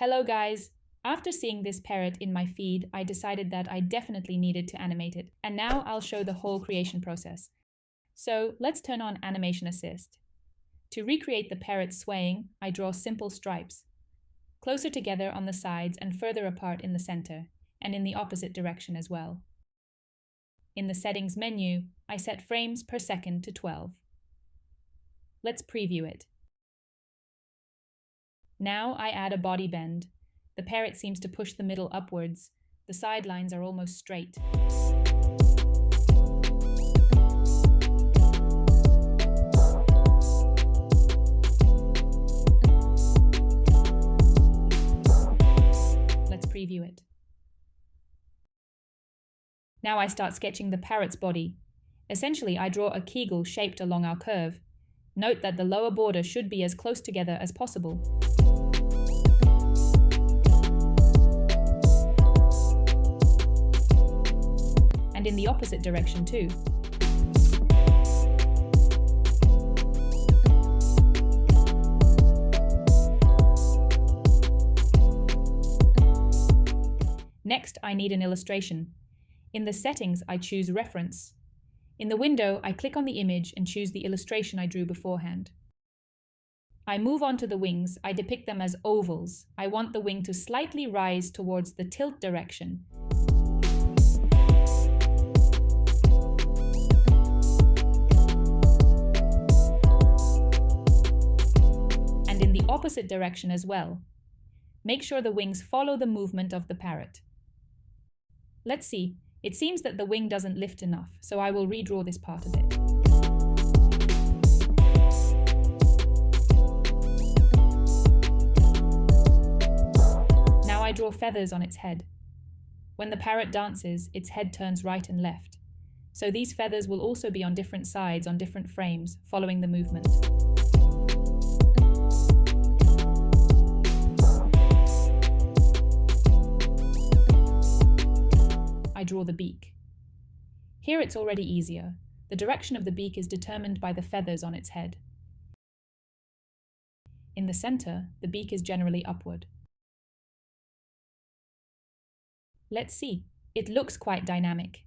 Hello guys! After seeing this parrot in my feed, I decided that I definitely needed to animate it, and now I'll show the whole creation process. So let's turn on Animation Assist. To recreate the parrot swaying, I draw simple stripes, closer together on the sides and further apart in the center, and in the opposite direction as well. In the Settings menu, I set frames per second to 12. Let's preview it. Now I add a body bend. The parrot seems to push the middle upwards. The sidelines are almost straight. Let's preview it. Now I start sketching the parrot's body. Essentially, I draw a kegel shaped along our curve. Note that the lower border should be as close together as possible. And in the opposite direction too. Next, I need an illustration. In the settings, I choose Reference. In the window, I click on the image and choose the illustration I drew beforehand. I move on to the wings. I depict them as ovals. I want the wing to slightly rise towards the tilt direction. And in the opposite direction as well. Make sure the wings follow the movement of the parrot. Let's see. It seems that the wing doesn't lift enough, so I will redraw this part of it. Now I draw feathers on its head. When the parrot dances, its head turns right and left. So these feathers will also be on different sides on different frames, following the movement. I draw the beak. Here it's already easier. The direction of the beak is determined by the feathers on its head. In the center, the beak is generally upward. Let's see. It looks quite dynamic.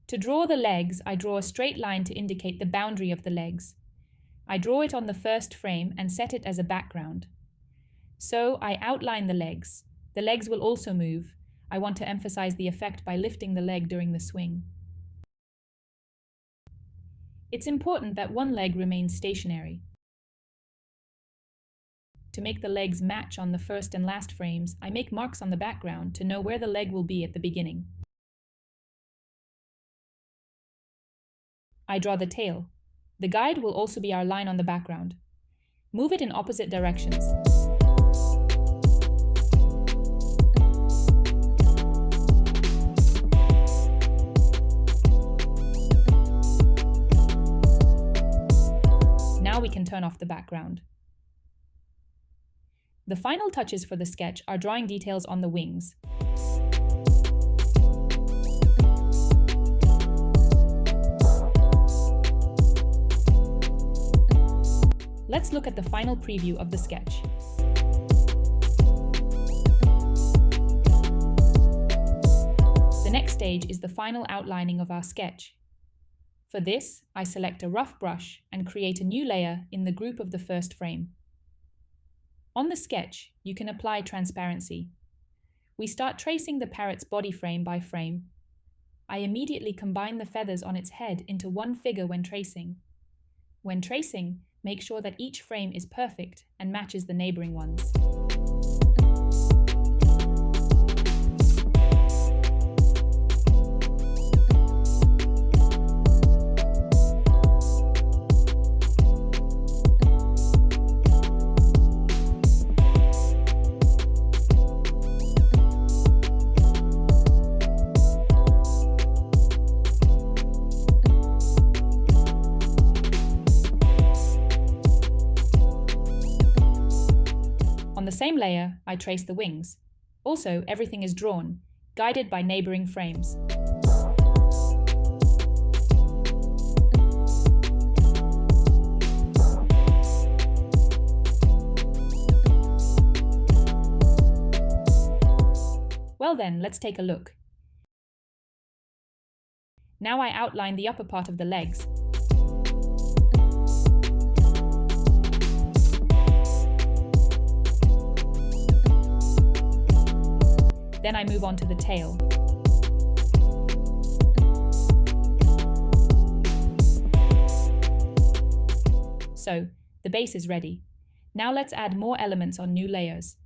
To draw the legs, I draw a straight line to indicate the boundary of the legs. I draw it on the first frame and set it as a background. So I outline the legs. The legs will also move. I want to emphasize the effect by lifting the leg during the swing. It's important that one leg remains stationary. To make the legs match on the first and last frames, I make marks on the background to know where the leg will be at the beginning. I draw the tail. The guide will also be our line on the background. Move it in opposite directions. Now we can turn off the background. The final touches for the sketch are drawing details on the wings. Let's look at the final preview of the sketch. The next stage is the final outlining of our sketch. For this, I select a rough brush and create a new layer in the group of the first frame. On the sketch, you can apply transparency. We start tracing the parrot's body frame by frame. I immediately combine the feathers on its head into one figure when tracing. When tracing, make sure that each frame is perfect and matches the neighboring ones. On the same layer, I trace the wings. Also, everything is drawn, guided by neighboring frames. Well then, let's take a look. Now I outline the upper part of the legs. Then I move on to the tail. So, the base is ready. Now let's add more elements on new layers.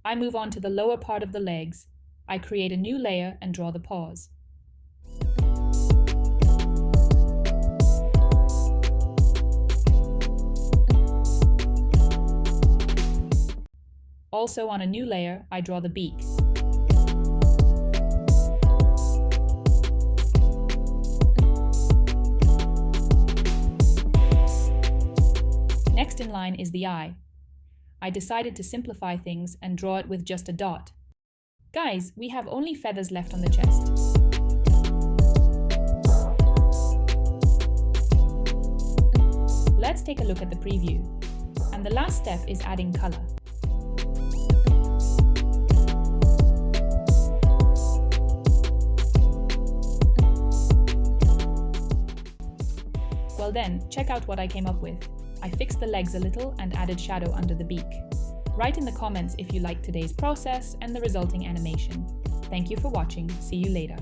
I move on to the lower part of the legs. I create a new layer and draw the paws. Also on a new layer, I draw the beak. Next in line is the eye. I decided to simplify things and draw it with just a dot. Guys, we have only feathers left on the chest. Let's take a look at the preview. And the last step is adding color. Well then, check out what I came up with. I fixed the legs a little and added shadow under the beak. Write in the comments if you liked today's process and the resulting animation. Thank you for watching. See you later.